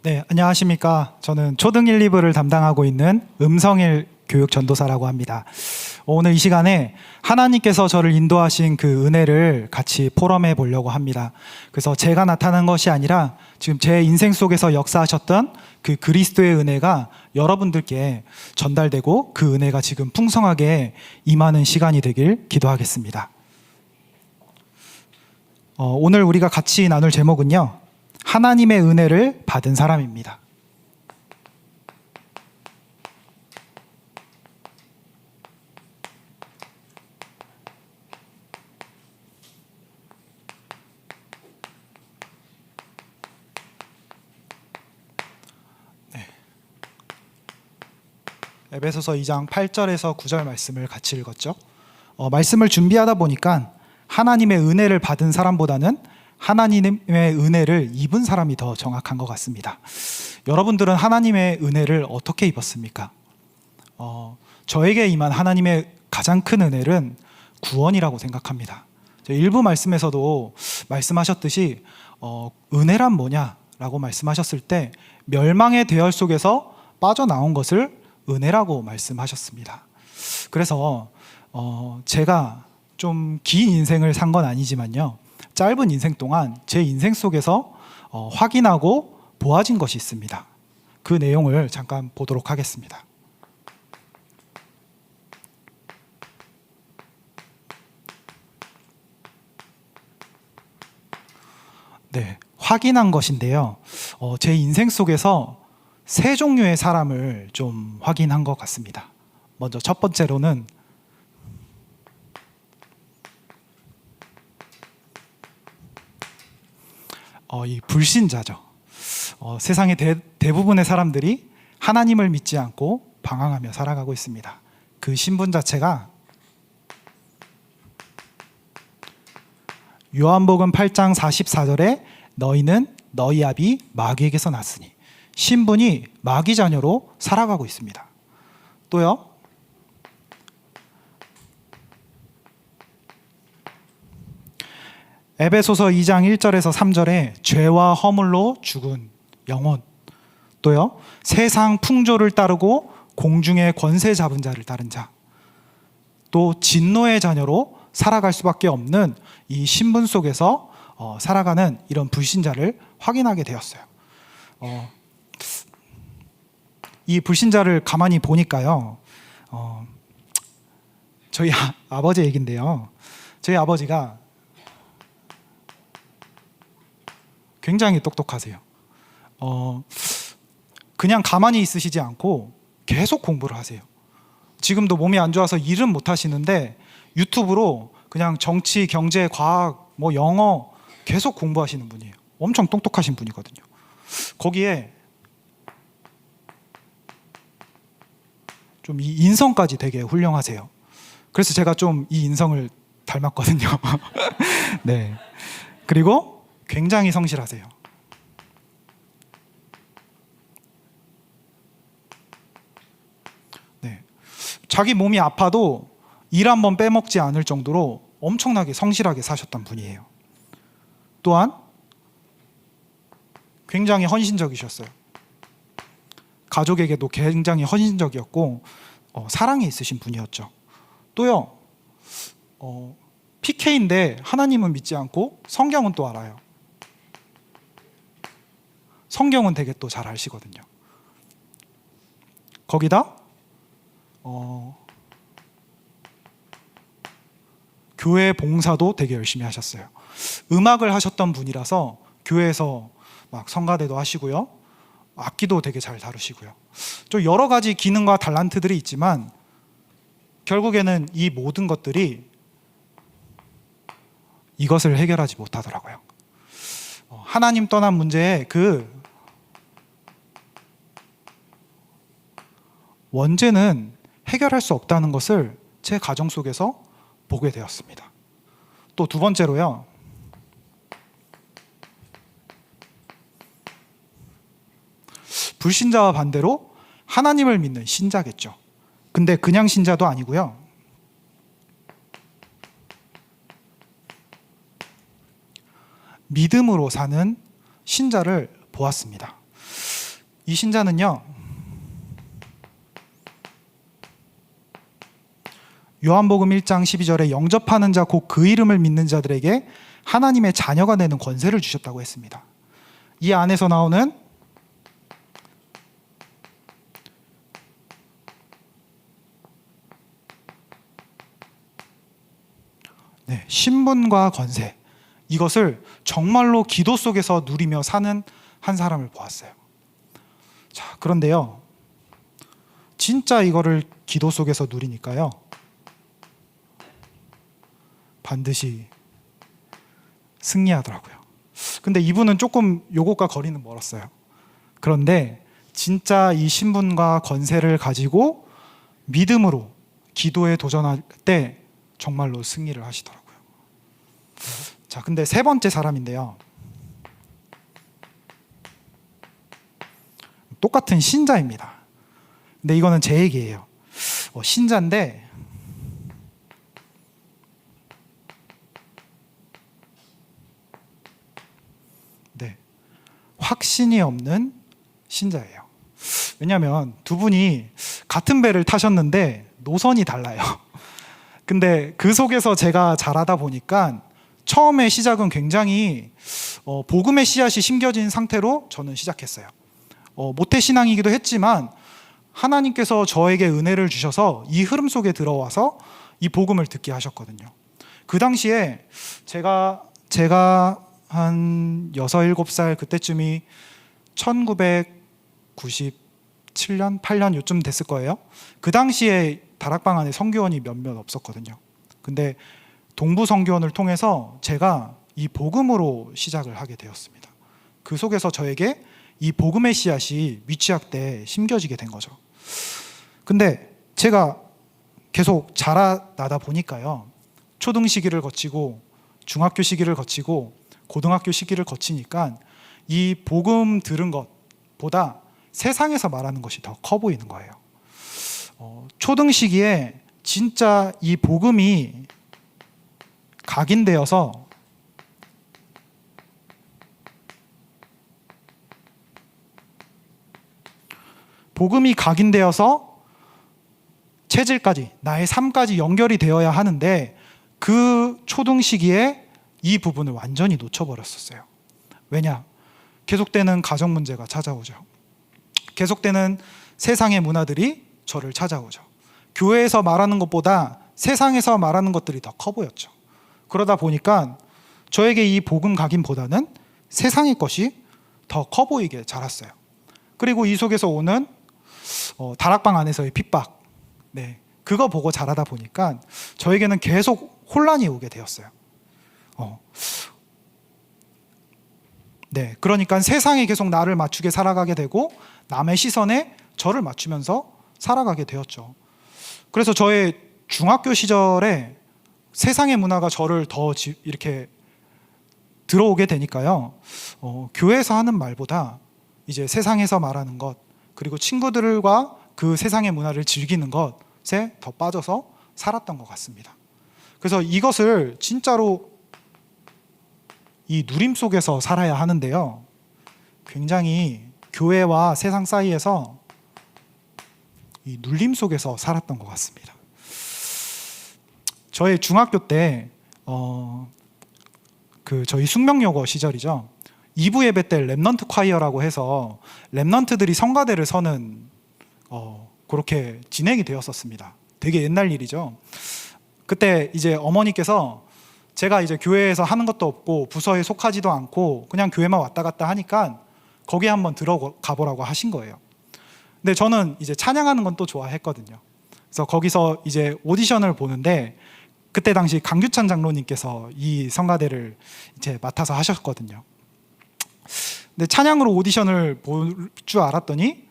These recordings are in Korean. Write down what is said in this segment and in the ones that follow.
네, 안녕하십니까. 저는 초등 1, 2부를 담당하고 있는 음성일 교육 전도사라고 합니다. 오늘 이 시간에 하나님께서 저를 인도하신 그 은혜를 같이 포럼해 보려고 합니다. 그래서 제가 나타난 것이 아니라 지금 제 인생 속에서 역사하셨던 그 그리스도의 은혜가 여러분들께 전달되고 그 은혜가 지금 풍성하게 임하는 시간이 되길 기도하겠습니다. 오늘 우리가 같이 나눌 제목은요, 하나님의 은혜를 받은 사람입니다. 에베소서 2장 8절에서 9절 말씀을 같이 읽었죠. 말씀을 준비하다 보니까 하나님의 은혜를 받은 사람보다는 하나님의 은혜를 입은 사람이 더 정확한 것 같습니다. 여러분들은 하나님의 은혜를 어떻게 입었습니까? 저에게 임한 하나님의 가장 큰 은혜는 구원이라고 생각합니다. 일부 말씀에서도 말씀하셨듯이 은혜란 뭐냐라고 말씀하셨을 때 멸망의 대열 속에서 빠져나온 것을 은혜라고 말씀하셨습니다. 그래서 제가 좀 긴 인생을 산 건 아니지만요, 짧은 인생 동안 제 인생 속에서 확인하고 보아진 것이 있습니다. 그 내용을 잠깐 보도록 하겠습니다. 네, 확인한 것인데요. 제 인생 속에서 세 종류의 사람을 좀 확인한 것 같습니다. 먼저 첫 번째로는 이 불신자죠. 세상의 대부분의 사람들이 하나님을 믿지 않고 방황하며 살아가고 있습니다. 그 신분 자체가 요한복음 8장 44절에 너희는 너희 아비 마귀에게서 났으니, 신분이 마귀 자녀로 살아가고 있습니다. 또요, 에베소서 2장 1절에서 3절에 죄와 허물로 죽은 영혼, 또요, 세상 풍조를 따르고 공중의 권세 잡은 자를 따른 자, 또 진노의 자녀로 살아갈 수밖에 없는 이 신분 속에서 살아가는 이런 불신자를 확인하게 되었어요. 이 불신자를 가만히 보니까요, 저희 아버지 얘긴데요, 저희 아버지가 굉장히 똑똑하세요. 그냥 가만히 있으시지 않고 계속 공부를 하세요. 지금도 몸이 안 좋아서 일은 못 하시는데 유튜브로 그냥 정치, 경제, 과학, 영어 계속 공부하시는 분이에요. 엄청 똑똑하신 분이거든요. 거기에 좀 이 인성까지 되게 훌륭하세요. 그래서 제가 좀 이 인성을 닮았거든요. 네. 그리고 굉장히 성실하세요. 네. 자기 몸이 아파도 일 한 번 빼먹지 않을 정도로 엄청나게 성실하게 사셨던 분이에요. 또한 굉장히 헌신적이셨어요. 가족에게도 굉장히 헌신적이었고 사랑이 있으신 분이었죠. 또요, PK인데 하나님은 믿지 않고 성경은 또 알아요. 성경은 되게 또 잘 아시거든요. 거기다 교회 봉사도 되게 열심히 하셨어요. 음악을 하셨던 분이라서 교회에서 막 성가대도 하시고요, 악기도 되게 잘 다루시고요. 좀 여러 가지 기능과 달란트들이 있지만 결국에는 이 모든 것들이 이것을 해결하지 못하더라고요. 하나님 떠난 문제의 그 원죄는 해결할 수 없다는 것을 제 가정 속에서 보게 되었습니다. 또 두 번째로요, 불신자와 반대로 하나님을 믿는 신자겠죠. 근데 그냥 신자도 아니고요, 믿음으로 사는 신자를 보았습니다. 이 신자는요, 요한복음 1장 12절에 영접하는 자 곧 그 이름을 믿는 자들에게 하나님의 자녀가 되는 권세를 주셨다고 했습니다. 이 안에서 나오는 신분과 권세, 이것을 정말로 기도 속에서 누리며 사는 한 사람을 보았어요. 자, 그런데요, 진짜 이거를 기도 속에서 누리니까요, 반드시 승리하더라고요. 근데 이분은 조금 요것과 거리는 멀었어요. 그런데 진짜 이 신분과 권세를 가지고 믿음으로 기도에 도전할 때 정말로 승리를 하시더라고요. 자, 근데 세 번째 사람인데요, 똑같은 신자입니다. 근데 이거는 제 얘기예요. 신자인데 확신이 없는 신자예요. 왜냐하면 두 분이 같은 배를 타셨는데 노선이 달라요. 근데 그 속에서 제가 자라다 보니까 처음에 시작은 굉장히 복음의 씨앗이 심겨진 상태로 저는 시작했어요. 모태신앙이기도 했지만 하나님께서 저에게 은혜를 주셔서 이 흐름 속에 들어와서 이 복음을 듣게 하셨거든요. 그 당시에 제가 한 6, 7살 그때쯤이 1997년, 8년 요쯤 됐을 거예요. 그 당시에 다락방 안에 선교원이 몇몇 없었거든요. 근데 동부 선교원을 통해서 제가 이 복음으로 시작을 하게 되었습니다. 그 속에서 저에게 이 복음의 씨앗이 미취학 때 심겨지게 된 거죠. 근데 제가 계속 자라나다 보니까요, 초등 시기를 거치고 중학교 시기를 거치고 고등학교 시기를 거치니까 이 복음 들은 것보다 세상에서 말하는 것이 더 커 보이는 거예요. 초등 시기에 진짜 이 복음이 각인되어서 체질까지, 나의 삶까지 연결이 되어야 하는데 그 초등 시기에 이 부분을 완전히 놓쳐버렸었어요. 왜냐? 계속되는 가정 문제가 찾아오죠. 계속되는 세상의 문화들이 저를 찾아오죠. 교회에서 말하는 것보다 세상에서 말하는 것들이 더 커 보였죠. 그러다 보니까 저에게 이 복음 각인보다는 세상의 것이 더 커 보이게 자랐어요. 그리고 이 속에서 오는 다락방 안에서의 핍박, 그거 보고 자라다 보니까 저에게는 계속 혼란이 오게 되었어요. 그러니까 세상에 계속 나를 맞추게 살아가게 되고 남의 시선에 저를 맞추면서 살아가게 되었죠. 그래서 저의 중학교 시절에 세상의 문화가 저를 더 이렇게 들어오게 되니까요, 교회에서 하는 말보다 이제 세상에서 말하는 것, 그리고 친구들과 그 세상의 문화를 즐기는 것에 더 빠져서 살았던 것 같습니다. 그래서 이것을 진짜로 이 누림 속에서 살아야 하는데요, 굉장히 교회와 세상 사이에서 이 눌림 속에서 살았던 것 같습니다. 저의 중학교 때 저희 숙명여고 시절이죠. 2부 예배 때 렘넌트 콰이어라고 해서 렘넌트들이 성가대를 서는 그렇게 진행이 되었었습니다. 되게 옛날 일이죠. 그때 이제 어머니께서 제가 이제 교회에서 하는 것도 없고 부서에 속하지도 않고 그냥 교회만 왔다 갔다 하니까 거기에 한번 들어가 보라고 하신 거예요. 근데 저는 이제 찬양하는 건 또 좋아했거든요. 그래서 거기서 이제 오디션을 보는데 그때 당시 강규찬 장로님께서 이 성가대를 이제 맡아서 하셨거든요. 근데 찬양으로 오디션을 볼 줄 알았더니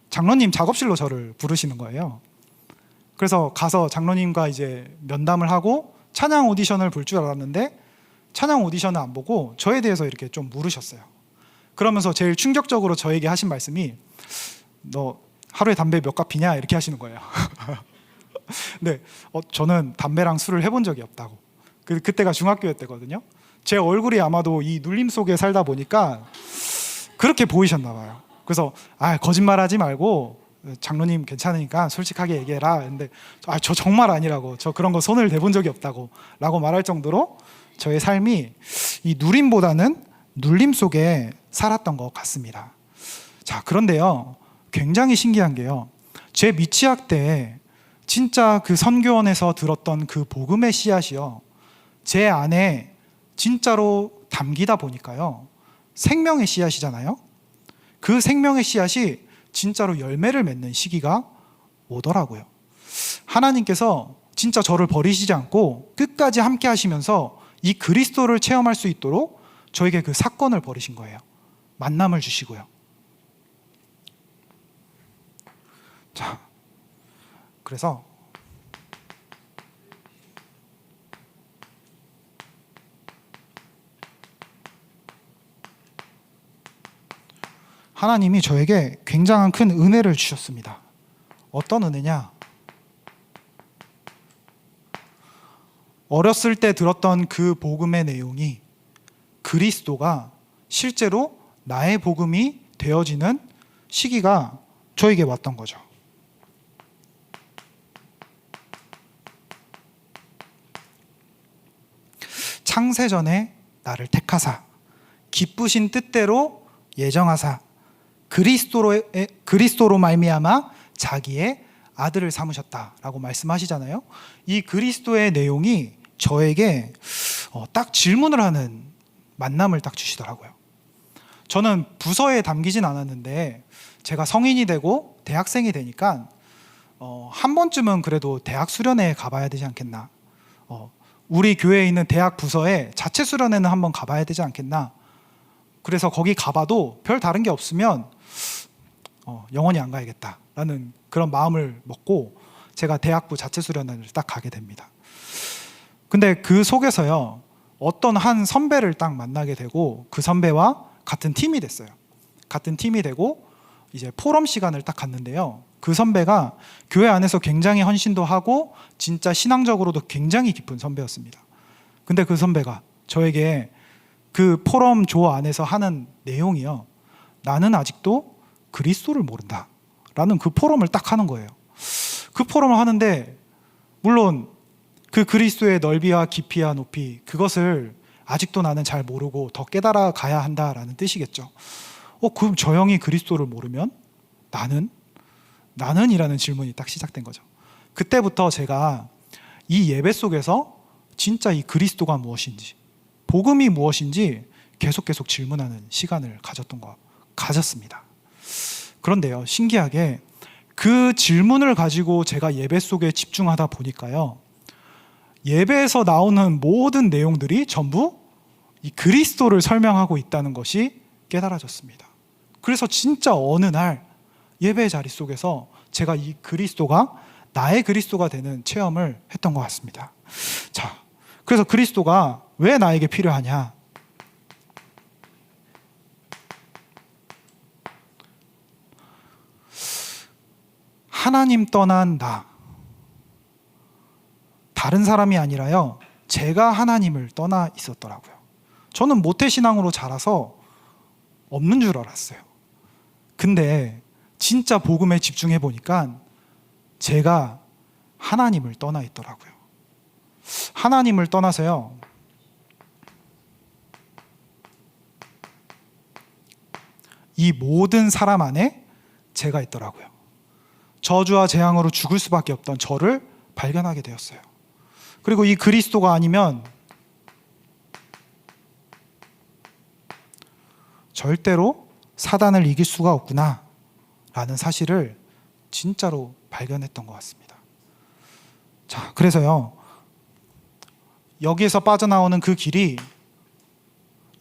장로님 작업실로 저를 부르시는 거예요. 그래서 가서 장로님과 이제 면담을 하고 찬양 오디션을 볼 줄 알았는데 찬양 오디션을 안 보고 저에 대해서 이렇게 좀 물으셨어요. 그러면서 제일 충격적으로 저에게 하신 말씀이 너 하루에 담배 몇 갑 피냐? 이렇게 하시는 거예요. 네, 저는 담배랑 술을 해본 적이 없다고. 그때가 중학교 때거든요. 제 얼굴이 아마도 이 눌림 속에 살다 보니까 그렇게 보이셨나 봐요. 그래서 거짓말하지 말고 장로님 괜찮으니까 솔직하게 얘기해라. 근데 저 정말 아니라고, 저 그런 거 손을 대본 적이 없다고 라고 말할 정도로 저의 삶이 이 누림보다는 눌림 속에 살았던 것 같습니다. 자, 그런데요, 굉장히 신기한 게요, 제 미취학 때 진짜 그 선교원에서 들었던 그 복음의 씨앗이요, 제 안에 진짜로 담기다 보니까요, 생명의 씨앗이잖아요. 그 생명의 씨앗이 진짜로 열매를 맺는 시기가 오더라고요. 하나님께서 진짜 저를 버리시지 않고 끝까지 함께 하시면서 이 그리스도를 체험할 수 있도록 저에게 그 사건을 벌이신 거예요. 만남을 주시고요. 자, 그래서 하나님이 저에게 굉장한 큰 은혜를 주셨습니다. 어떤 은혜냐? 어렸을 때 들었던 그 복음의 내용이 그리스도가 실제로 나의 복음이 되어지는 시기가 저에게 왔던 거죠. 창세전에 나를 택하사 기쁘신 뜻대로 예정하사 그리스도로 말미암아 자기의 아들을 삼으셨다라고 말씀하시잖아요. 이 그리스도의 내용이 저에게 딱 질문을 하는 만남을 딱 주시더라고요. 저는 부서에 담기진 않았는데 제가 성인이 되고 대학생이 되니까 한 번쯤은 그래도 대학 수련회에 가봐야 되지 않겠나, 우리 교회에 있는 대학 부서에 자체 수련회는 한번 가봐야 되지 않겠나, 그래서 거기 가봐도 별 다른 게 없으면 영원히 안 가야겠다라는 그런 마음을 먹고 제가 대학부 자체 수련회를 딱 가게 됩니다. 근데 그 속에서요, 어떤 한 선배를 딱 만나게 되고 그 선배와 같은 팀이 됐어요. 같은 팀이 되고 이제 포럼 시간을 딱 갔는데요, 그 선배가 교회 안에서 굉장히 헌신도 하고 진짜 신앙적으로도 굉장히 깊은 선배였습니다. 근데 그 선배가 저에게 그 포럼 조 안에서 하는 내용이요, 나는 아직도 그리스도를 모른다 라는 그 포럼을 딱 하는 거예요. 그 포럼을 하는데 물론 그 그리스도의 넓이와 깊이와 높이, 그것을 아직도 나는 잘 모르고 더 깨달아 가야 한다라는 뜻이겠죠. 그럼 저 형이 그리스도를 모르면 나는 이라는 질문이 딱 시작된 거죠. 그때부터 제가 이 예배 속에서 진짜 이 그리스도가 무엇인지, 복음이 무엇인지 계속 질문하는 시간을 가졌습니다. 그런데요, 신기하게 그 질문을 가지고 제가 예배 속에 집중하다 보니까요, 예배에서 나오는 모든 내용들이 전부 이 그리스도를 설명하고 있다는 것이 깨달아졌습니다. 그래서 진짜 어느 날 예배 자리 속에서 제가 이 그리스도가 나의 그리스도가 되는 체험을 했던 것 같습니다. 자, 그래서 그리스도가 왜 나에게 필요하냐? 하나님 떠난 나, 다른 사람이 아니라요, 제가 하나님을 떠나 있었더라고요. 저는 모태신앙으로 자라서 없는 줄 알았어요. 근데 진짜 복음에 집중해 보니까 제가 하나님을 떠나 있더라고요. 하나님을 떠나서요, 이 모든 사람 안에 제가 있더라고요. 저주와 재앙으로 죽을 수밖에 없던 저를 발견하게 되었어요. 그리고 이 그리스도가 아니면 절대로 사단을 이길 수가 없구나 라는 사실을 진짜로 발견했던 것 같습니다. 자, 그래서요, 여기에서 빠져나오는 그 길이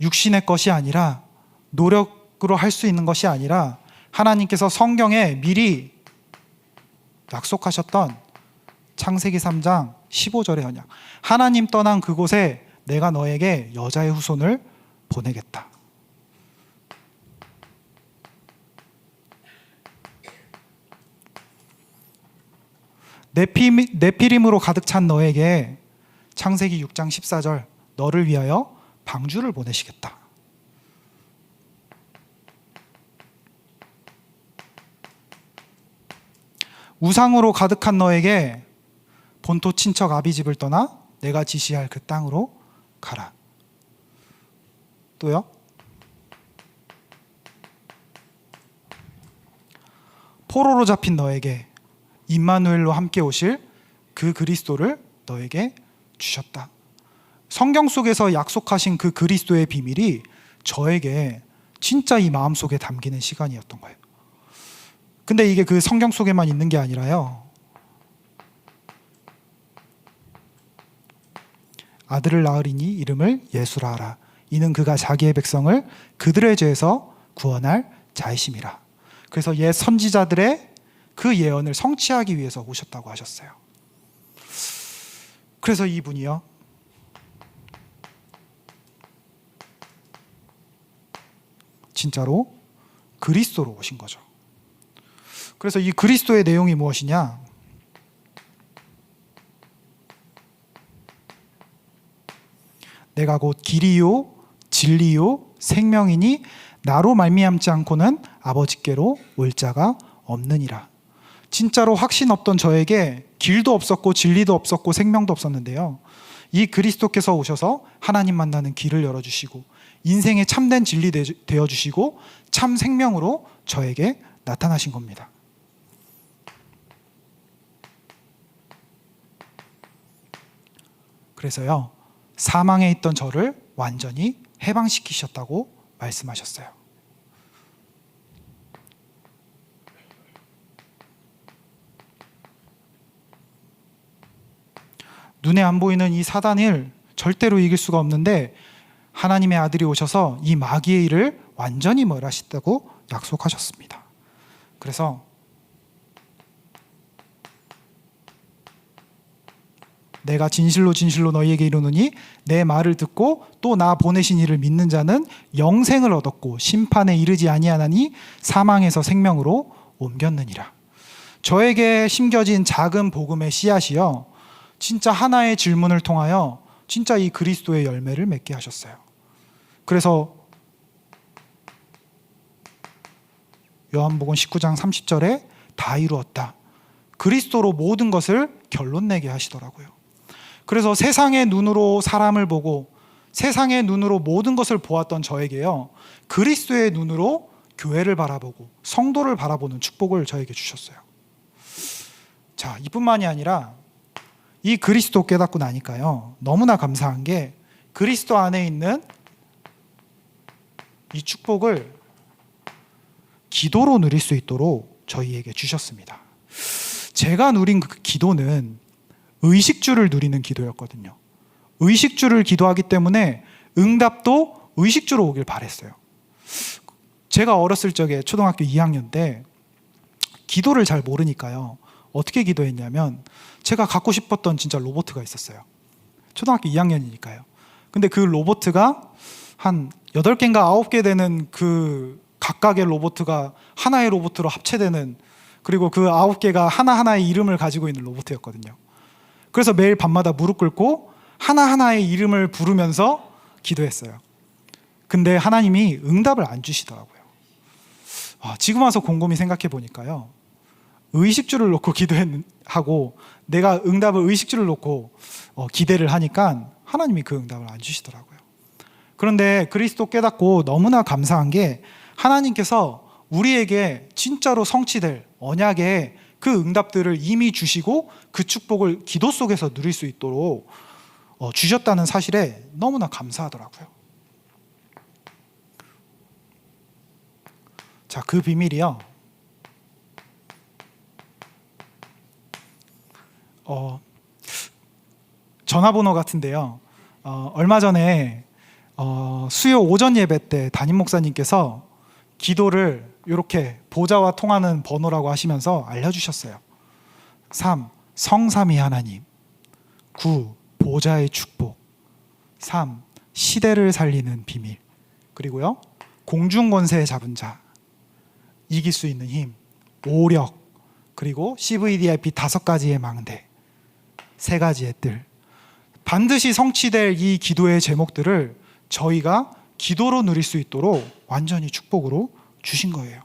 육신의 것이 아니라, 노력으로 할 수 있는 것이 아니라, 하나님께서 성경에 미리 약속하셨던 창세기 3장 15절의 언약, 하나님 떠난 그곳에 내가 너에게 여자의 후손을 보내겠다. 네피림으로 가득 찬 너에게 창세기 6장 14절, 너를 위하여 방주를 보내시겠다. 우상으로 가득한 너에게 본토 친척 아비집을 떠나 내가 지시할 그 땅으로 가라. 또요. 포로로 잡힌 너에게 임마누엘로 함께 오실 그 그리스도를 너에게 주셨다. 성경 속에서 약속하신 그 그리스도의 비밀이 저에게 진짜 이 마음속에 담기는 시간이었던 거예요. 근데 이게 그 성경 속에만 있는 게 아니라요, 아들을 낳으리니 이름을 예수라 하라. 이는 그가 자기의 백성을 그들의 죄에서 구원할 자이심이라. 그래서 옛 선지자들의 그 예언을 성취하기 위해서 오셨다고 하셨어요. 그래서 이분이요, 진짜로 그리스도로 오신 거죠. 그래서 이 그리스도의 내용이 무엇이냐? 내가 곧 길이요 진리요 생명이니 나로 말미암지 않고는 아버지께로 올 자가 없느니라. 진짜로 확신 없던 저에게 길도 없었고 진리도 없었고 생명도 없었는데요, 이 그리스도께서 오셔서 하나님 만나는 길을 열어주시고 인생의 참된 진리 되어주시고 참 생명으로 저에게 나타나신 겁니다. 그래서요, 사망에 있던 저를 완전히 해방시키셨다고 말씀하셨어요. 눈에 안 보이는 이 사단을 절대로 이길 수가 없는데 하나님의 아들이 오셔서 이 마귀의 일을 완전히 멸하시다고 약속하셨습니다. 그래서 내가 진실로 진실로 너희에게 이르노니 내 말을 듣고 또 나 보내신 이를 믿는 자는 영생을 얻었고 심판에 이르지 아니하나니 사망에서 생명으로 옮겼느니라. 저에게 심겨진 작은 복음의 씨앗이요, 진짜 하나의 질문을 통하여 진짜 이 그리스도의 열매를 맺게 하셨어요. 그래서 요한복음 19장 30절에 다 이루었다. 그리스도로 모든 것을 결론 내게 하시더라고요. 그래서 세상의 눈으로 사람을 보고 세상의 눈으로 모든 것을 보았던 저에게요, 그리스도의 눈으로 교회를 바라보고 성도를 바라보는 축복을 저에게 주셨어요. 자, 이뿐만이 아니라 이 그리스도 깨닫고 나니까요, 너무나 감사한 게 그리스도 안에 있는 이 축복을 기도로 누릴 수 있도록 저희에게 주셨습니다. 제가 누린 그 기도는 의식주를 누리는 기도였거든요. 의식주를 기도하기 때문에 응답도 의식주로 오길 바랬어요. 제가 어렸을 적에 초등학교 2학년 때 기도를 잘 모르니까요, 어떻게 기도했냐면 제가 갖고 싶었던 진짜 로봇가 있었어요. 초등학교 2학년이니까요. 근데 그 로봇가 한 8개인가 9개 되는 그 각각의 로봇가 하나의 로봇으로 합체되는, 그리고 그 9개가 하나하나의 이름을 가지고 있는 로봇이었거든요. 그래서 매일 밤마다 무릎 꿇고 하나하나의 이름을 부르면서 기도했어요. 근데 하나님이 응답을 안 주시더라고요. 지금 와서 곰곰이 생각해 보니까요, 의식주를 놓고 기도하고 내가 응답을 의식주를 놓고 기대를 하니까 하나님이 그 응답을 안 주시더라고요. 그런데 그리스도 깨닫고 너무나 감사한 게 하나님께서 우리에게 진짜로 성취될 언약의 그 응답들을 이미 주시고 그 축복을 기도 속에서 누릴 수 있도록 주셨다는 사실에 너무나 감사하더라고요. 자, 그 비밀이요, 전화번호 같은데요, 얼마 전에 수요 오전 예배 때 담임 목사님께서 기도를 이렇게 보좌와 통하는 번호라고 하시면서 알려주셨어요. 3. 성삼위 하나님. 9. 보좌의 축복. 3. 시대를 살리는 비밀. 그리고요, 공중권세 잡은 자, 이길 수 있는 힘, 오력, 그리고 CVDIP 5가지의 망대, 3가지의 뜰. 반드시 성취될 이 기도의 제목들을 저희가 기도로 누릴 수 있도록 완전히 축복으로 주신 거예요.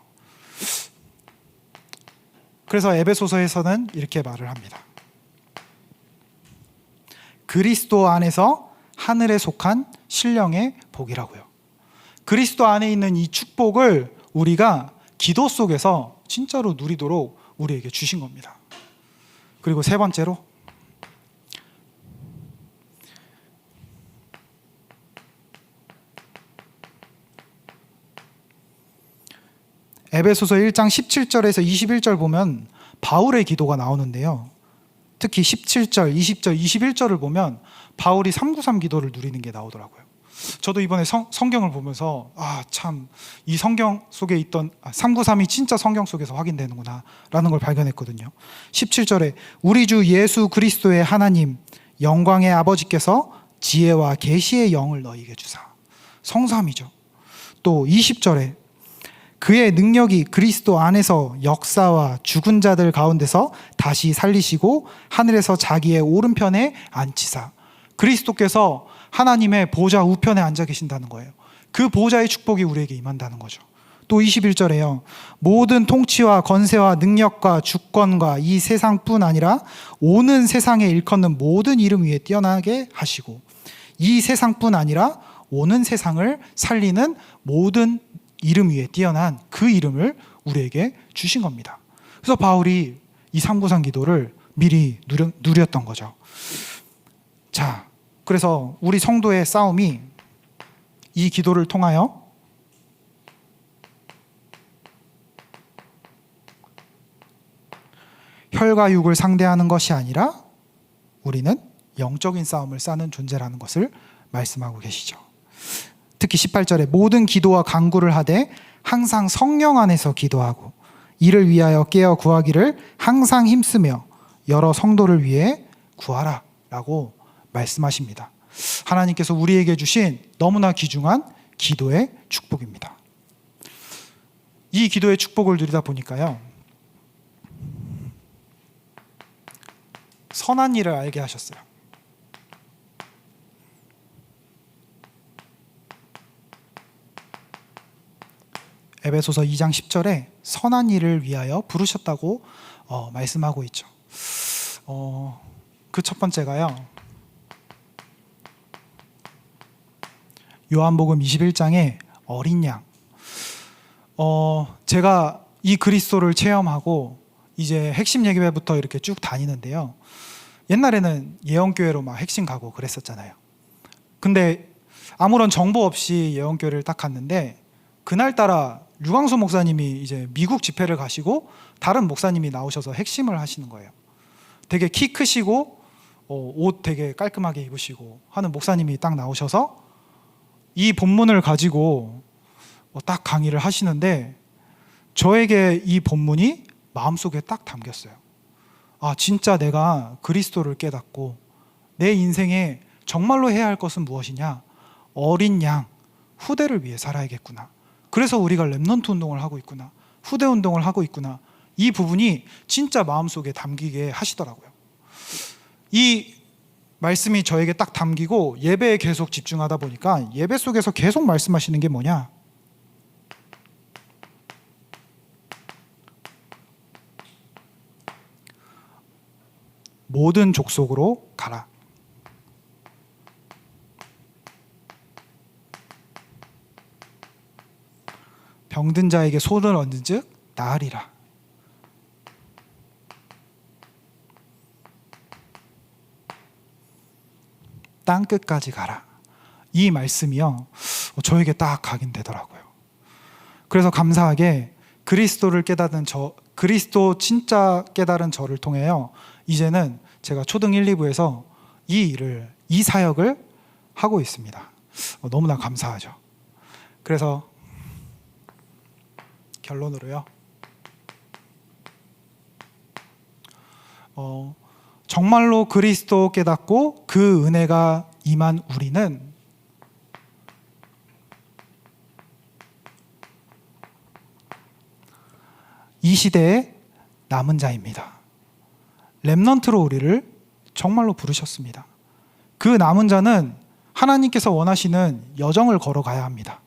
그래서 에베소서에서는 이렇게 말을 합니다. 그리스도 안에서 하늘에 속한 신령의 복이라고요. 그리스도 안에 있는 이 축복을 우리가 기도 속에서 진짜로 누리도록 우리에게 주신 겁니다. 그리고 세 번째로 에베소서 1장 17절에서 21절 보면 바울의 기도가 나오는데요. 특히 17절, 20절, 21절을 보면 바울이 393 기도를 누리는 게 나오더라고요. 저도 이번에 성경을 보면서 참 이 성경 속에 있던 393이 진짜 성경 속에서 확인되는구나 라는 걸 발견했거든요. 17절에 우리 주 예수 그리스도의 하나님 영광의 아버지께서 지혜와 계시의 영을 너희에게 주사. 성삼이죠. 또 20절에 그의 능력이 그리스도 안에서 역사와 죽은 자들 가운데서 다시 살리시고 하늘에서 자기의 오른편에 앉히사. 그리스도께서 하나님의 보좌 우편에 앉아 계신다는 거예요. 그 보좌의 축복이 우리에게 임한다는 거죠. 또 21절에요. 모든 통치와 권세와 능력과 주권과 이 세상뿐 아니라 오는 세상에 일컫는 모든 이름 위에 뛰어나게 하시고 이 세상뿐 아니라 오는 세상을 살리는 모든 이름 위에 뛰어난 그 이름을 우리에게 주신 겁니다. 그래서 바울이 이 393 기도를 미리 누렸던 거죠. 자, 그래서 우리 성도의 싸움이 이 기도를 통하여 혈과 육을 상대하는 것이 아니라 우리는 영적인 싸움을 싸는 존재라는 것을 말씀하고 계시죠. 특히 18절에 모든 기도와 간구를 하되 항상 성령 안에서 기도하고 이를 위하여 깨어 구하기를 항상 힘쓰며 여러 성도를 위해 구하라 라고 말씀하십니다. 하나님께서 우리에게 주신 너무나 귀중한 기도의 축복입니다. 이 기도의 축복을 누리다 보니까요, 선한 일을 알게 하셨어요. 에베소서 2장 10절에 선한 일을 위하여 부르셨다고 말씀하고 있죠. 그 첫 번째가요, 요한복음 21장의 어린 양. 제가 이 그리스도를 체험하고 이제 핵심 예배부터 이렇게 쭉 다니는데요. 옛날에는 예언교회로 막 핵심 가고 그랬었잖아요. 근데 아무런 정보 없이 예언교회를 딱 갔는데 그날따라 류광수 목사님이 이제 미국 집회를 가시고 다른 목사님이 나오셔서 핵심을 하시는 거예요. 되게 키 크시고 옷 되게 깔끔하게 입으시고 하는 목사님이 딱 나오셔서 이 본문을 가지고 딱 강의를 하시는데 저에게 이 본문이 마음속에 딱 담겼어요. 진짜 내가 그리스도를 깨닫고 내 인생에 정말로 해야 할 것은 무엇이냐? 어린 양, 후대를 위해 살아야겠구나. 그래서 우리가 렘넌트 운동을 하고 있구나. 후대 운동을 하고 있구나. 이 부분이 진짜 마음속에 담기게 하시더라고요. 이 말씀이 저에게 딱 담기고 예배에 계속 집중하다 보니까 예배 속에서 계속 말씀하시는 게 뭐냐? 모든 족속으로 가라. 병든 자에게 손을 얹은 즉 나으리라. 땅끝까지 가라. 이 말씀이요, 저에게 딱 각인되더라고요. 그래서 감사하게 그리스도를 깨닫은 그리스도 진짜 깨달은 저를 통해요, 이제는 제가 초등 1, 2부에서 이 사역을 하고 있습니다. 너무나 감사하죠. 그래서 결론으로요, 정말로 그리스도 깨닫고 그 은혜가 임한 우리는 이 시대의 남은 자입니다. 렘넌트로 우리를 정말로 부르셨습니다. 그 남은 자는 하나님께서 원하시는 여정을 걸어가야 합니다.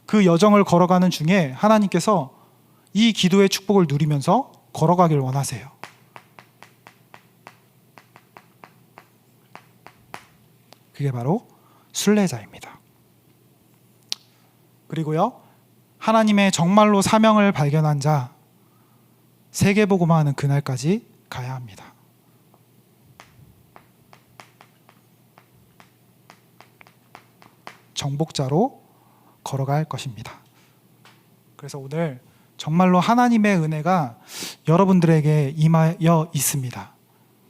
그 여정을 걸어가는 중에 하나님께서 이 기도의 축복을 누리면서 걸어가길 원하세요. 그게 바로 순례자입니다. 그리고요, 하나님의 정말로 사명을 발견한 자, 세계복음화하는 그날까지 가야 합니다. 정복자로 걸어갈 것입니다. 그래서 오늘 정말로 하나님의 은혜가 여러분들에게 임하여 있습니다.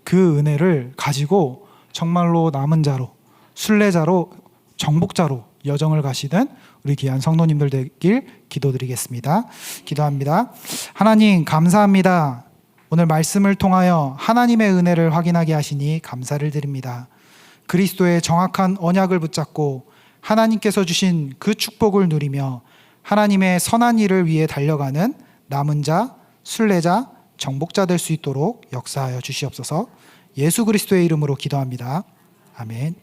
그 은혜를 가지고 정말로 남은 자로, 순례자로, 정복자로 여정을 가시는 우리 귀한 성도님들 되길 기도드리겠습니다. 기도합니다. 하나님 감사합니다. 오늘 말씀을 통하여 하나님의 은혜를 확인하게 하시니 감사를 드립니다. 그리스도의 정확한 언약을 붙잡고 하나님께서 주신 그 축복을 누리며 하나님의 선한 일을 위해 달려가는 남은 자, 순례자, 정복자 될 수 있도록 역사하여 주시옵소서. 예수 그리스도의 이름으로 기도합니다. 아멘.